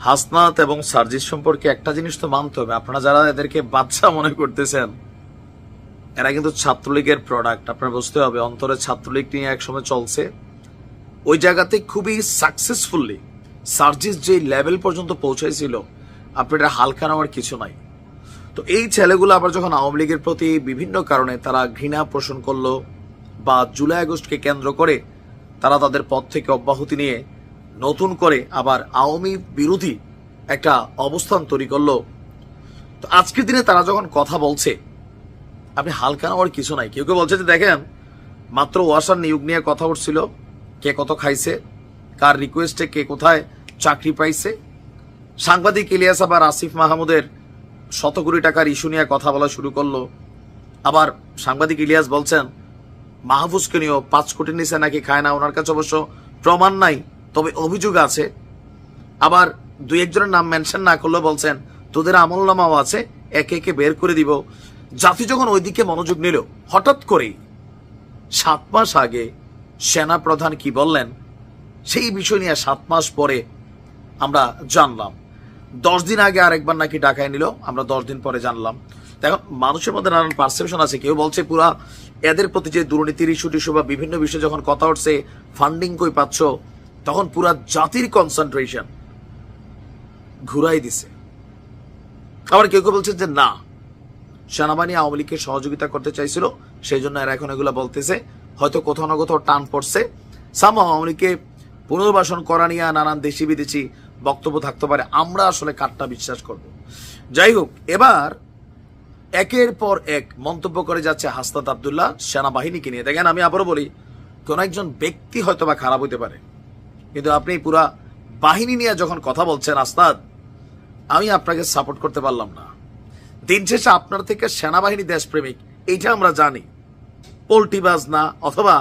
হাসনাত এবং সার্জিস সম্পর্কে একটা জিনিস তো মানতে হবে, আপনারা যারা এদেরকে বাচ্চা মনে করতেছেন এরা কিন্তু ছাত্রলীগের প্রোডাক্ট। আপনার বুঝতে হবে অন্তরে ছাত্রলীগ নিয়ে একসময় চলছে, ওই জায়গাতে খুবই সাকসেসফুলি সার্জিস যে লেভেল পর্যন্ত পৌঁছাইছিল, আপনার এটা হালকা নেওয়ার কিছু নাই। তো এই ছেলেগুলো আবার যখন আওয়ামী লীগের প্রতি বিভিন্ন কারণে তারা ঘৃণা পোষণ করলো বা জুলাই আগস্টকে কেন্দ্র করে তারা তাদের পদ থেকে অব্যাহতি নিয়ে নতুন করে আবার আওয়ামী বিরোধী একটা অবস্থান তৈরি করলো, তো আজকের দিনে তারা যখন কথা বলছে আপনি হালকা নেওয়ার কিছু নাই। কেউ কেউ বলছে যে দেখেন মাত্র ওয়াসার নিয়োগ নিয়ে কথা উঠছিল, কে কত খাইছে, কার রিকোয়েস্টে কে কোথায় চাকরি পাইছে। সাংবাদিক ইলিয়াস আবার আসিফ মাহমুদের শত কোটি টাকার ইস্যু নিয়ে কথা বলা শুরু করলো। আবার সাংবাদিক ইলিয়াস বলছেন মাহফুজকে নিয়েও 5 কোটির নিচে নাকি খায় না, ওনার কাছে অবশ্য প্রমাণ নাই, তবে অভিযোগ আছে। আবার 2-1 জনের নাম মেনশন না করলেও বলছেন তোদের আমলনামাও আছে, একে একে বের করে দিব। জাতি যখন ওইদিকে মনোযোগ নিল, হঠাৎ করেই 7 মাস আগে সেনা প্রধান কি বললেন সেই বিষয় নিয়ে 7 মাস পরে আমরা জানলাম। 10 দিন আগে আরেকবার নাকি ডাকায় নিল, আমরা 10 দিন পরে জানলাম। দেখো মানুষের মধ্যে নানান পারসেপশন আছে, কেউ বলছে পুরা এদের প্রতি যে দুর্নীতির ইস্যু টিস্যু বা বিভিন্ন বিষয়ে যখন কথা উঠছে ফান্ডিং কই পাচ্ছ, তখন পুরা জাতির কনসেন্ট্রেশন ঘুরাই দিছে। আবার কেউ কেউ বলছে যে না, সেনাবাহিনী আওয়ামী লীগকে সহযোগিতা করতে চাইছিল, সেই জন্য এরা এখন এগুলো বলতেছে, হয়তো কোথাও না কোথাও টান পড়ছে। সামহাও আওয়ামী লীগকে পুনর্বাসন করা নিয়ে নানান দেশি বিদেশি বক্তব্য থাকতে পারে, আমরা আসলে কারটা বিশ্বাস করব। যাই হোক, এবার একের পর এক মন্তব্য করে যাচ্ছে হাসনাত আব্দুল্লাহ সেনাবাহিনীকে নিয়ে। দেখেন আমি আবারও বলি, কোন একজন ব্যক্তি হয়তো বা খারাপ হইতে পারে, কিন্তু আপনি পুরা বাহিনী নিয়ে যখন কথা বলছেন হাসনাত, আমি আপনাকে সাপোর্ট করতে পারলাম না। দিন শেষে আপনার থেকে সেনাবাহিনী দেশপ্রেমিক এইটা আমরা জানি, পোল্টিবাজ না অথবা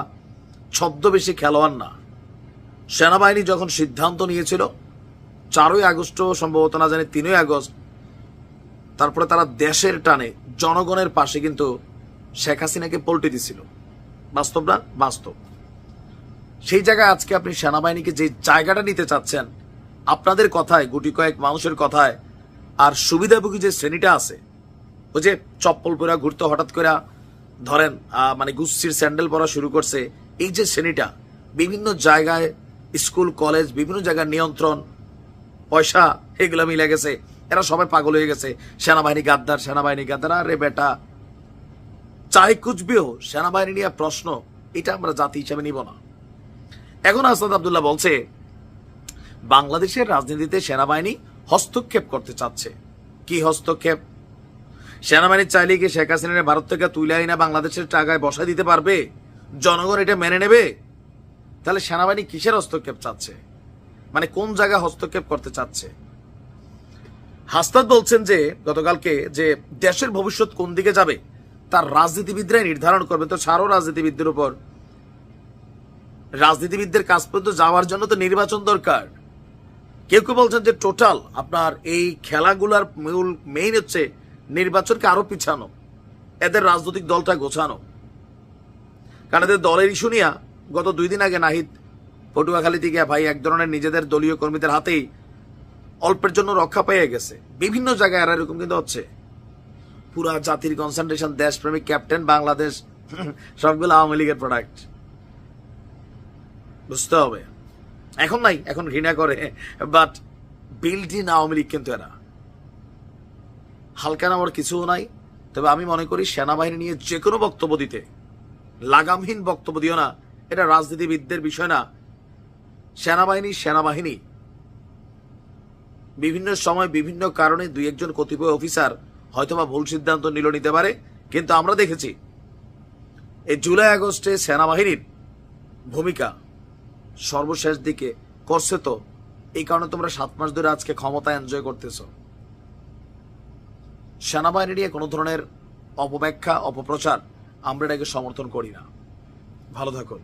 ছদ্মবেশী খেলোয়াড় না। সেনাবাহিনী যখন সিদ্ধান্ত নিয়েছিল 4ই আগস্ট সম্ভবত, না জানি 3ই আগস্ট, তারপরে তারা দেশের টানে জনগণের পাশে কিন্তু শেখ হাসিনাকে পল্টি দিছিল। বাস্তব না? বাস্তব। সেই জায়গায় আজকে আপনি সেনাবাহিনীকে যে জায়গাটা নিতে চাচ্ছেন, আপনাদের কথায়, গুটি কয়েক মানুষের কথায়, আর সুবিধাভোগী যে শ্রেণীটা আছে, ওই যে চপ্পল পরা ঘুরতে হঠাৎ করে ধরেন মানে গুচ্ছির স্যান্ডেল পরা শুরু করছে, এই যে শ্রেণীটা বিভিন্ন জায়গায় স্কুল কলেজ বিভিন্ন জায়গায় নিয়ন্ত্রণ পয়সা এগুলো মিলে গেছে, এরা সবাই পাগল হয়ে গেছে সেনাবাহিনী গাদ্দার, সেনাবাহিনী গাদ্দার। আরে বেটা, চাই কুচবিও সেনাবাহিনী নিয়ে প্রশ্ন, এটা আমরা জাতি হিসাবে নিব না। এখন হাসনাত আব্দুল্লাহ বলছে বাংলাদেশের রাজনীতিতে সেনাবাহিনী হস্তক্ষেপ করতে চাচ্ছে। কি হস্তক্ষেপ? সেনাবাহিনী চাইলে কি শেখ হাসিনার ভারত থেকে তুলে আইনা বাংলাদেশের টাকায় বসায় দিতে পারবে? জনগণ এটা মেনে নেবে? তাহলে সেনাবাহিনী কিসের হস্তক্ষেপ চাচ্ছে, মানে কোন জায়গায় হস্তক্ষেপ করতে চাচ্ছে? হাসনাত বলছেন যে গতকালকে যে দেশের ভবিষ্যৎ কোন দিকে যাবে তার রাজনীতিবিদরাই নির্ধারণ করবে। তো ছাড়ো রাজনীতিবিদদের উপর, রাজনীতিবিদদের কাজ পর্যন্ত যাওয়ার জন্য তো নির্বাচন দরকার। কেউ কেউ বলছেন যে টোটাল আপনার এই খেলাগুলার মূল মেইন হচ্ছে নির্বাচনকে আরো পিছানো, এদের রাজনৈতিক দলটা গোছানো। কারণ এদের দলের ইস্যু নিয়ে গত 2 দিন আগে নাহিদ পটুয়াখালীতে গিয়ে ভাই এক ধরনের নিজেদের দলীয় কর্মীদের হাতেই অল্পের জন্য রক্ষা পেয়ে গেছে। বিভিন্ন জায়গায় এরা এরকম কিন্তু হচ্ছে। পুরা জাতির কনসেন্ট্রেশন, দেশপ্রেমিক ক্যাপ্টেন বাংলাদেশ, সবগুলো আওয়ামী লীগের প্রোডাক্ট। বুঝতে হবে, এখন নাই, এখন ঘৃণা করে, but build in Awami League কিন্তু এরা। হালকা নামার কিছু নাই। তবে আমি মনে করি সেনাবাহিনী নিয়ে যে কোনো বক্তব্য দিতে লাগামহীন বক্তব্য দিও না, এটা রাজনীতিবিদদের বিষয় না। সেনাবাহিনী বিভিন্ন সময় বিভিন্ন কারণে 2-1 জন কতিপয় অফিসার হয়তোবা ভুল সিদ্ধান্ত নিতে পারে, কিন্তু আমরা দেখেছি এই জুলাই আগস্টে সেনাবাহিনীর ভূমিকা সর্বশেষ দিকে করছে। তো এই কারণে তোমরা 7 মাস ধরে আজকে ক্ষমতা এনজয় করতেছ। সেনাবাহিনী নিয়ে কোনো ধরনের অপব্যাখ্যা, অপপ্রচার আমরা এটাকে সমর্থন করি না। ভালো থাকুন।